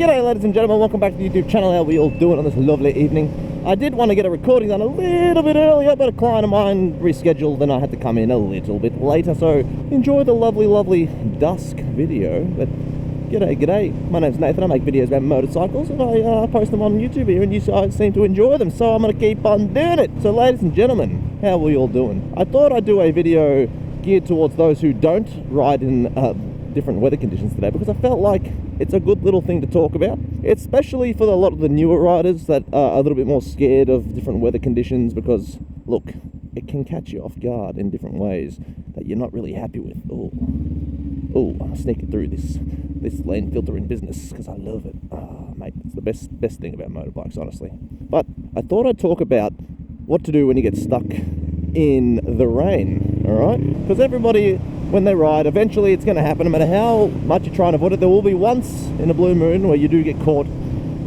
G'day ladies and gentlemen, welcome back to the YouTube channel. How are we all doing on this lovely evening? I did want to get a recording done a little bit earlier, but a client of mine rescheduled and I had to come in a little bit later, so enjoy the lovely dusk video. But g'day, my name's Nathan. I make videos about motorcycles and I post them on YouTube here, and you guys seem to enjoy them, so I'm going to keep on doing it. So ladies and gentlemen, how are we all doing? I thought I'd do a video geared towards those who don't ride in different weather conditions today, because I felt like it's a good little thing to talk about, especially for a lot of the newer riders that are a little bit more scared of different weather conditions, because look, it can catch you off guard in different ways that you're not really happy with. Oh, I'm sneaking through this lane filtering business because I love it. Mate, it's the best thing about motorbikes, honestly. But I thought I'd talk about what to do when you get stuck in the rain, alright? Because everybody, when they ride, eventually it's going to happen. No matter how much you try and avoid it, there will be once in a blue moon where you do get caught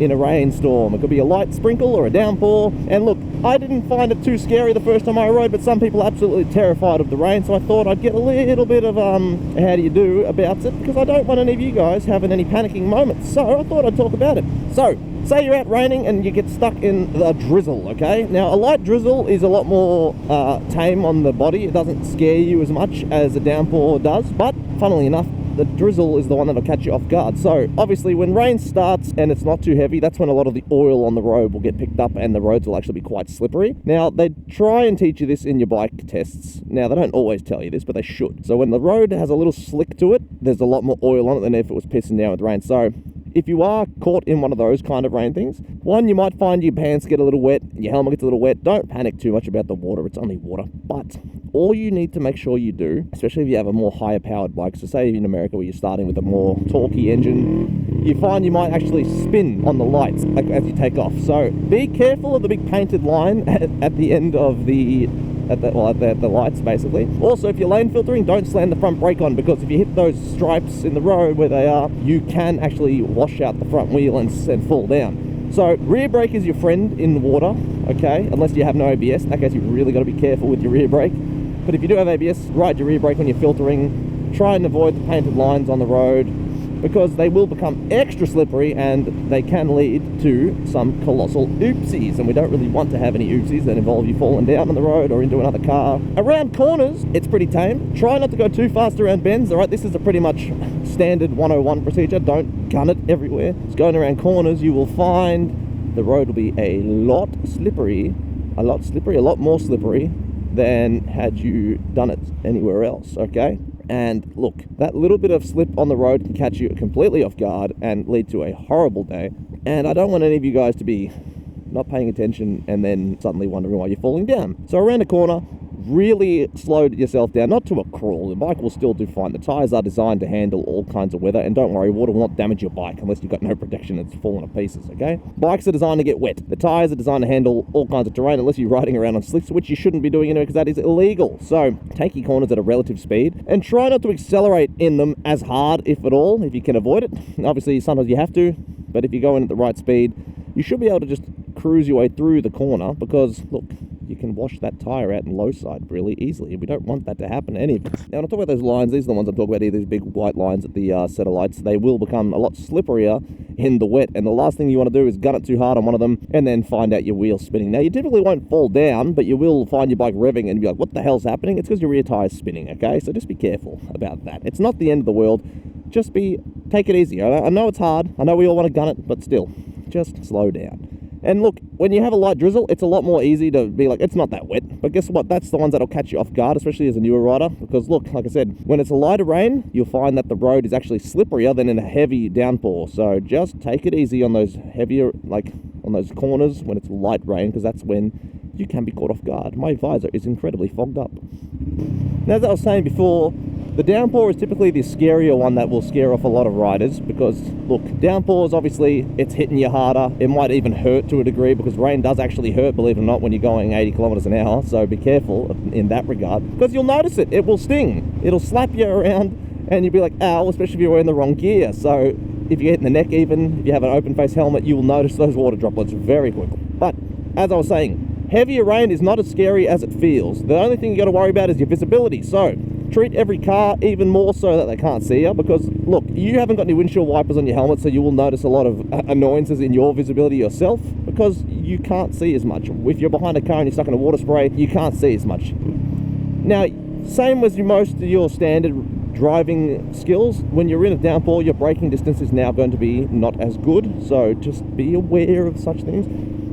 in a rainstorm. It could be a light sprinkle or a downpour. And look, I didn't find it too scary the first time I rode, but some people are absolutely terrified of the rain, so I thought I'd get a little bit of how do you do about it, because I don't want any of you guys having any panicking moments. So I thought I'd talk about it. So say you're out raining and you get stuck in the drizzle, okay? Now, a light drizzle is a lot more tame on the body. It doesn't scare you as much as a downpour does, but funnily enough, the drizzle is the one that'll catch you off guard. So obviously when rain starts and it's not too heavy, that's when a lot of the oil on the road will get picked up and the roads will actually be quite slippery. Now, they try and teach you this in your bike tests. Now, they don't always tell you this, but they should. So when the road has a little slick to it, there's a lot more oil on it than if it was pissing down with rain. So if you are caught in one of those kind of rain things, one, you might find your pants get a little wet, your helmet gets a little wet. Don't panic too much about the water, it's only water. But all you need to make sure you do, especially if you have a more higher powered bike, so say in America where you're starting with a more torquey engine, you find you might actually spin on the lights as you take off. So be careful of the big painted line at the end of the lights, basically. Also, if you're lane filtering, don't slam the front brake on, because if you hit those stripes in the road where they are, you can actually wash out the front wheel and fall down. So rear brake is your friend in the water, okay, unless you have no ABS. In that case, you've really got to be careful with your rear brake. But if you do have ABS, ride your rear brake when you're filtering. Try and avoid the painted lines on the road, because they will become extra slippery and they can lead to some colossal oopsies, and we don't really want to have any oopsies that involve you falling down on the road or into another car. Around corners, it's pretty tame. Try not to go too fast around bends, alright? This is a pretty much standard 101 procedure. Don't gun it everywhere. It's going around corners, you will find the road will be a lot more slippery than had you done it anywhere else, okay? And look, that little bit of slip on the road can catch you completely off guard and lead to a horrible day. And I don't want any of you guys to be not paying attention and then suddenly wondering why you're falling down. So around a corner, really slow yourself down, not to a crawl. The bike will still do fine. The tires are designed to handle all kinds of weather, and don't worry, water will not damage your bike unless you've got no protection and it's falling to pieces, okay? Bikes are designed to get wet. The tires are designed to handle all kinds of terrain, unless you're riding around on slicks, which you shouldn't be doing anyway, because that is illegal. So take your corners at a relative speed and try not to accelerate in them as hard, if at all, if you can avoid it. Obviously, sometimes you have to, but if you go in at the right speed, you should be able to just cruise your way through the corner, because look, you can wash that tire out in low side really easily, and we don't want that to happen to any of us. Now, when I talk about those lines, these are the ones I'm talking about here, these big white lines at the set of lights. They will become a lot slipperier in the wet, and the last thing you want to do is gun it too hard on one of them and then find out your wheel spinning. Now, you typically won't fall down, but you will find your bike revving and be like, what the hell's happening? It's because your rear tire's spinning, okay? So just be careful about that. It's not the end of the world. Just take it easy. I know it's hard. I know we all want to gun it, but still, just slow down. And look, when you have a light drizzle, it's a lot more easy to be like, it's not that wet. But guess what? That's the ones that'll catch you off guard, especially as a newer rider. Because look, like I said, when it's a lighter rain, you'll find that the road is actually slipperier than in a heavy downpour. So just take it easy on those heavier, on those corners when it's light rain, because that's when you can be caught off guard. My visor is incredibly fogged up. Now, as I was saying before, the downpour is typically the scarier one that will scare off a lot of riders, because look, downpours, obviously it's hitting you harder. It might even hurt to a degree, because rain does actually hurt, believe it or not, when you're going 80 kilometers an hour. So be careful in that regard, because you'll notice it. It will sting. It'll slap you around and you'll be like, ow, especially if you're wearing the wrong gear. So if you get in the neck, even if you have an open face helmet, you will notice those water droplets very quickly. But as I was saying, heavier rain is not as scary as it feels. The only thing you got to worry about is your visibility. So treat every car even more so that they can't see you, because look, you haven't got any windshield wipers on your helmet, so you will notice a lot of annoyances in your visibility yourself because you can't see as much. If you're behind a car and you're stuck in a water spray, you can't see as much. Now, same as most of your standard driving skills, when you're in a downpour, your braking distance is now going to be not as good, so just be aware of such things.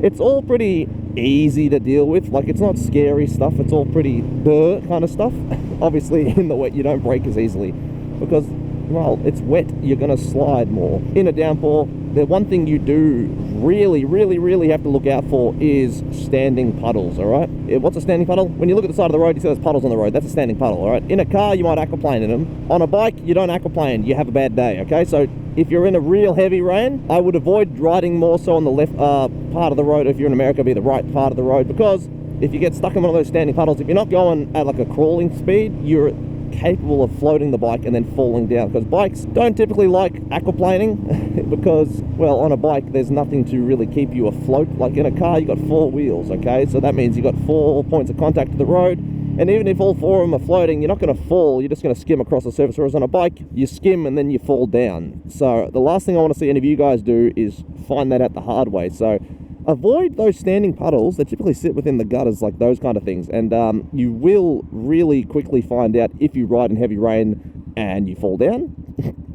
It's all pretty easy to deal with, like it's not scary stuff, it's all pretty kind of stuff. Obviously in the wet you don't brake as easily because, well, it's wet, you're going to slide more. In a downpour, the one thing you do really have to look out for is standing puddles, all right? What's a standing puddle? When you look at the side of the road, you see there's puddles on the road. That's a standing puddle, all right? In a car, you might aquaplane in them. On a bike, you don't aquaplane. You have a bad day, okay? So if you're in a real heavy rain, I would avoid riding more so on the left part of the road. If you're in America, be the right part of the road, because if you get stuck in one of those standing puddles, if you're not going at like a crawling speed, you're capable of floating the bike and then falling down, because bikes don't typically like aquaplaning because, well, on a bike there's nothing to really keep you afloat. Like in a car, you got 4 wheels, okay? So that means you got 4 points of contact to the road, and even if all 4 of them are floating, you're not going to fall, you're just going to skim across the surface. Whereas on a bike, you skim and then you fall down. So the last thing I want to see any of you guys do is find that out the hard way. So avoid those standing puddles that typically sit within the gutters, like those kind of things, and you will really quickly find out if you ride in heavy rain and you fall down.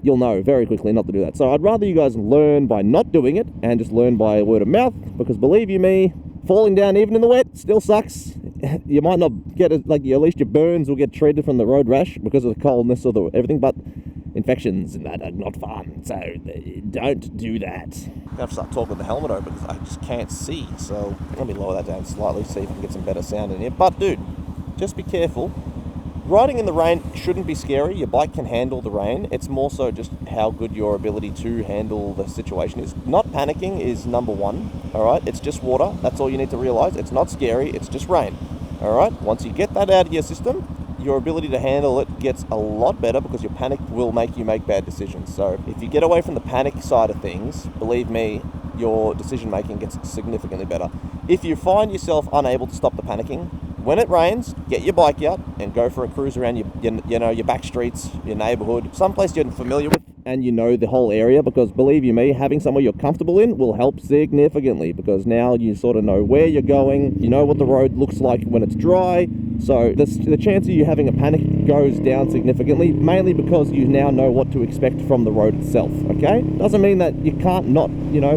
You'll know very quickly not to do that. So I'd rather you guys learn by not doing it and just learn by word of mouth, because believe you me, falling down even in the wet still sucks. You might not get it, like at least your burns will get treated from the road rash because of the coldness of everything, but infections and that are not fun, so don't do that. I'm gonna have to start talking with the helmet over because I just can't see, so let me lower that down slightly, see if I can get some better sound in here. But dude, just be careful. Riding in the rain shouldn't be scary. Your bike can handle the rain. It's more so just how good your ability to handle the situation is. Not panicking is number one, all right? It's just water. That's all you need to realize. It's not scary. It's just rain, all right? Once you get that out of your system, your ability to handle it gets a lot better, because your panic will make you make bad decisions. So if you get away from the panic side of things, believe me, your decision making gets significantly better. If you find yourself unable to stop the panicking, when it rains, get your bike out and go for a cruise around your back streets, your neighborhood, someplace you're familiar with and you know the whole area, because believe you me, having somewhere you're comfortable in will help significantly, because now you sort of know where you're going, you know what the road looks like when it's dry, so the chance of you having a panic goes down significantly, mainly because you now know what to expect from the road itself, okay? Doesn't mean that you can't not,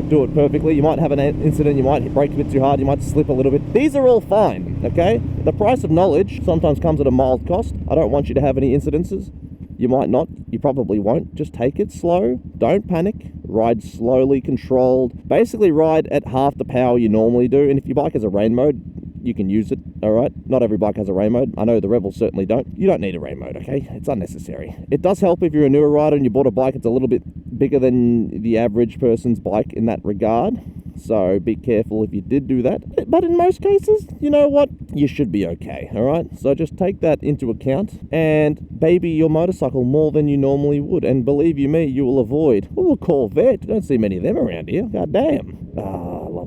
do it perfectly. You might have an incident, you might brake a bit too hard, you might slip a little bit. These are all fine, okay? The price of knowledge sometimes comes at a mild cost. I don't want you to have any incidences. You might not, you probably won't. Just take it slow, don't panic, ride slowly, controlled. Basically ride at half the power you normally do, and if your bike has a rain mode, you can use it, all right? Not every bike has a rain mode. I know the Rebels certainly don't. You don't need a rain mode, okay? It's unnecessary. It does help if you're a newer rider and you bought a bike that's a little bit bigger than the average person's bike in that regard. So be careful if you did do that. But in most cases, you know what? You should be okay, all right? So just take that into account and baby your motorcycle more than you normally would. And believe you me, you will avoid, a Corvette. Don't see many of them around here. God damn.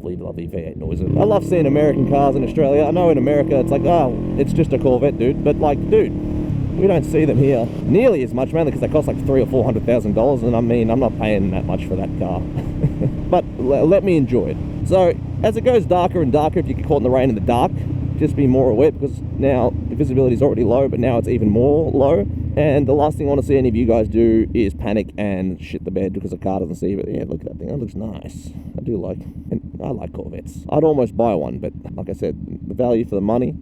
Lovely V8 noises. I love seeing American cars in Australia. I know in America it's like, it's just a Corvette, dude. But like, dude, we don't see them here nearly as much, mainly because they cost like $300,000 or $400,000, and I mean, I'm not paying that much for that car. But let me enjoy it. So as it goes darker and darker, if you get caught in the rain in the dark, just be more aware, because now the visibility is already low, but now it's even more low. And the last thing I want to see any of you guys do is panic and shit the bed because the car doesn't see you. But yeah, look at that thing. That looks nice. I like Corvettes. I'd almost buy one, but like I said, the value for the money,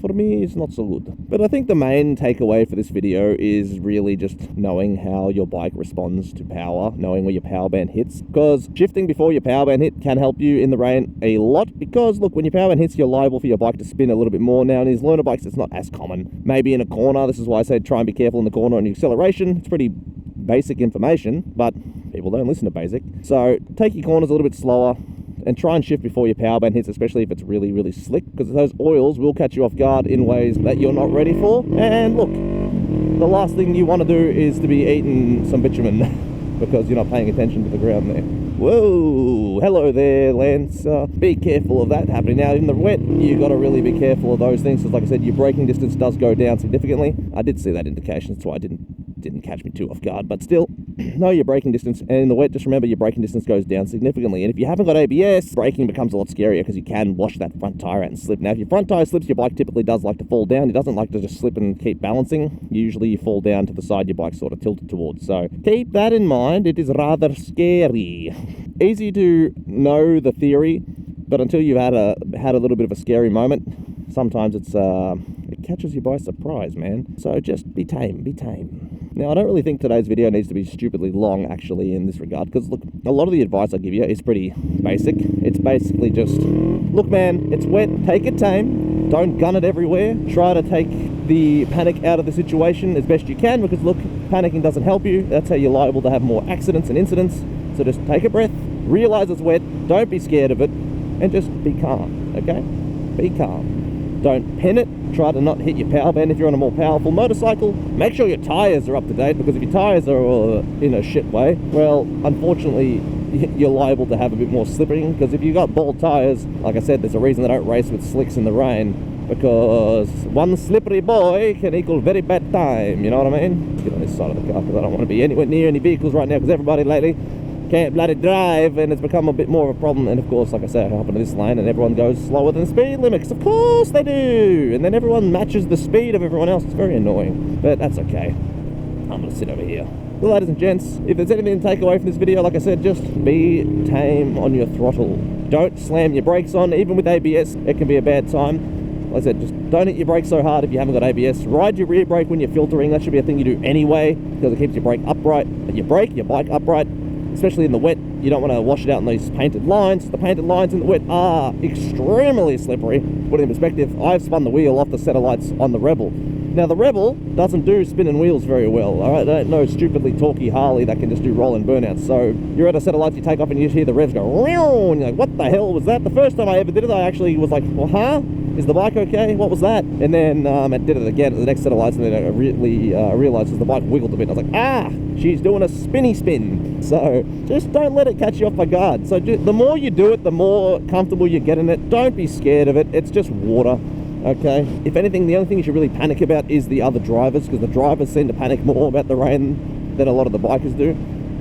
for me, is not so good. But I think the main takeaway for this video is really just knowing how your bike responds to power, knowing where your power band hits. Because shifting before your power band hit can help you in the rain a lot. Because look, when your power band hits, you're liable for your bike to spin a little bit more. Now in these learner bikes, it's not as common. Maybe in a corner, this is why I say try and be careful in the corner on your acceleration. It's pretty basic information, but people don't listen to basic. So take your corners a little bit slower and try and shift before your power band hits, especially if it's really, really slick, because those oils will catch you off guard in ways that you're not ready for. And look, the last thing you want to do is to be eating some bitumen. because you're not paying attention to the ground there. Whoa, hello there, Lance. Be careful of that happening. Now, in the wet, you got to really be careful of those things, because like I said, your braking distance does go down significantly. I did see that indication, that's why it didn't catch me too off guard, but still, know your braking distance. And in the wet, just remember your braking distance goes down significantly. And if you haven't got ABS, braking becomes a lot scarier because you can wash that front tire out and slip. Now, if your front tire slips, your bike typically does like to fall down. It doesn't like to just slip and keep balancing. Usually you fall down to the side your bike's sort of tilted towards. So keep that in mind. It is rather scary. Easy to know the theory, but until you've had a little bit of a scary moment, sometimes it catches you by surprise, man. So just be tame, be tame. Now, I don't really think today's video needs to be stupidly long, actually, in this regard, because, look, a lot of the advice I give you is pretty basic. It's basically just, look, man, it's wet, take it tame, don't gun it everywhere, try to take the panic out of the situation as best you can, because, look, panicking doesn't help you. That's how you're liable to have more accidents and incidents. So just take a breath, realize it's wet, don't be scared of it, and just be calm, okay? Be calm. Don't pin it. Try to not hit your power band if you're on a more powerful motorcycle. Make sure your tyres are up to date, because if your tyres are in a shit way, well, unfortunately, you're liable to have a bit more slipping, because if you've got bald tyres, like I said, there's a reason they don't race with slicks in the rain, because one slippery boy can equal very bad time, you know what I mean? Get on this side of the car, because I don't want to be anywhere near any vehicles right now, because everybody lately can't bloody drive, and it's become a bit more of a problem. And of course, like I say, I hop into this lane and everyone goes slower than the speed limits. Of course they do, and then everyone matches the speed of everyone else. It's very annoying, but that's okay. I'm gonna sit over here. Well, ladies and gents, if there's anything to take away from this video, like I said, just be tame on your throttle. Don't slam your brakes on. Even with ABS, it can be a bad time. Like I said, just don't hit your brakes so hard if you haven't got ABS. Ride your rear brake when you're filtering. That should be a thing you do anyway, because it keeps your brake upright. Your bike upright. Especially in the wet, you don't want to wash it out in these painted lines. The painted lines in the wet are extremely slippery. Put it in perspective, I've spun the wheel off the set of lights on the Rebel. Now, the Rebel doesn't do spinning wheels very well, all right? They don't know stupidly talky Harley that can just do rolling burnouts. So you're at a set of lights, you take off, and you just hear the revs go, and you're like, what the hell was that? The first time I ever did it, I actually was like, well, huh? Is the bike okay? What was that? And then I did it again at the next set of lights, and then I really realized the bike wiggled a bit. I was like, ah, she's doing a spinny spin. So just don't let it catch you off by guard. So the more you do it, the more comfortable you get in it. Don't be scared of it. It's just water. Okay, if anything, the only thing you should really panic about is the other drivers, because the drivers seem to panic more about the rain than a lot of the bikers do.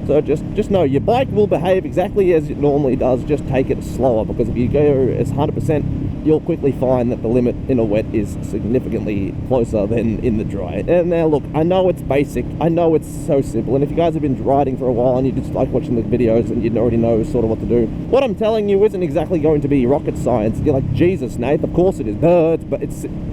So just know your bike will behave exactly as it normally does. Just take it slower, because if you go as 100%, you'll quickly find that the limit in a wet is significantly closer than in the dry. And now look, I know it's basic, I know it's so simple, and if you guys have been riding for a while and you just like watching the videos and you already know sort of what to do, what I'm telling you isn't exactly going to be rocket science. You're like, Jesus, Nate, of course it is. But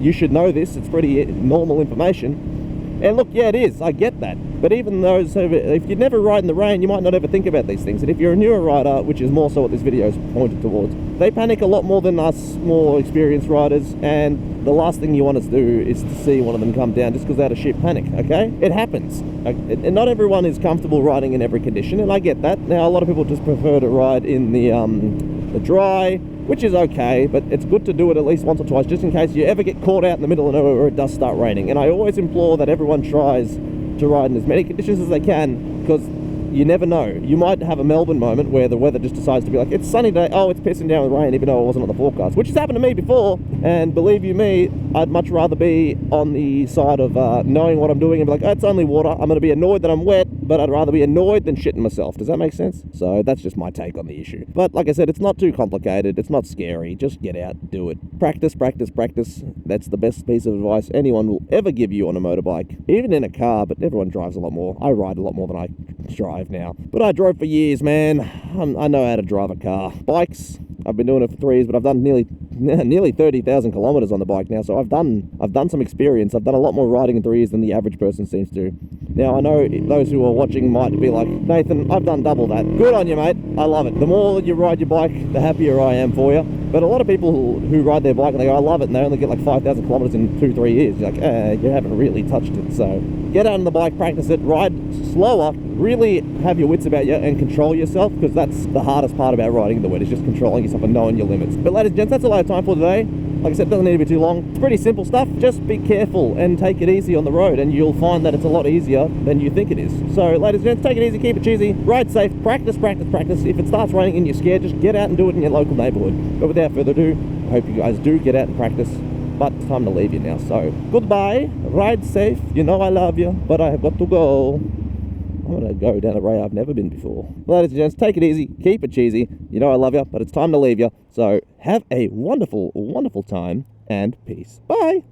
you should know this. It's pretty normal information. And look, yeah, it is. I get that. But even those, if you never ride in the rain, you might not ever think about these things. And if you're a newer rider, which is more so what this video is pointed towards, they panic a lot more than us more experienced riders. And the last thing you want us to do is to see one of them come down just because they had a shit panic, okay? It happens. And not everyone is comfortable riding in every condition, and I get that. Now, a lot of people just prefer to ride in the dry, which is okay, but it's good to do it at least once or twice, just in case you ever get caught out in the middle of nowhere where it does start raining. And I always implore that everyone tries to ride in as many conditions as they can, because you never know. You might have a Melbourne moment where the weather just decides to be like, it's sunny today, oh, it's pissing down with rain, even though it wasn't on the forecast, which has happened to me before. And believe you me, I'd much rather be on the side of knowing what I'm doing and be like, oh, it's only water. I'm going to be annoyed that I'm wet, but I'd rather be annoyed than shitting myself. Does that make sense? So that's just my take on the issue. But like I said, it's not too complicated. It's not scary. Just get out, do it. Practice, practice, practice. That's the best piece of advice anyone will ever give you on a motorbike. Even in a car, but everyone drives a lot more. I ride a lot more than I drive now. But I drove for years, man. I know how to drive a car. Bikes, I've been doing it for 3 years, but I've done nearly 30,000 kilometers on the bike now, so I've done some experience. I've done a lot more riding in 3 years than the average person seems to. Now, I know those who are watching might be like, Nathan, I've done double that. Good on you, mate. I love it. The more you ride your bike, the happier I am for you. But a lot of people who ride their bike and they go, I love it, and they only get like 5,000 kilometers in 2-3 years. You're like, you haven't really touched it. So get out on the bike, practice it, ride slower, really have your wits about you and control yourself, because that's the hardest part about riding in the wet, is just controlling yourself and knowing your limits. But ladies and gents, that's all I have time for today. Like I said, it doesn't need to be too long. It's pretty simple stuff. Just be careful and take it easy on the road, and you'll find that it's a lot easier than you think it is. So, ladies and gents, take it easy, keep it cheesy, ride safe, practice, practice, practice. If it starts raining and you're scared, just get out and do it in your local neighborhood. But without further ado, I hope you guys do get out and practice. But it's time to leave you now. So, goodbye, ride safe. You know I love you, but I have got to go. I'm gonna go down a way I've never been before. Ladies and gents, take it easy, keep it cheesy. You know I love you, but it's time to leave you. So have a wonderful, wonderful time, and peace. Bye.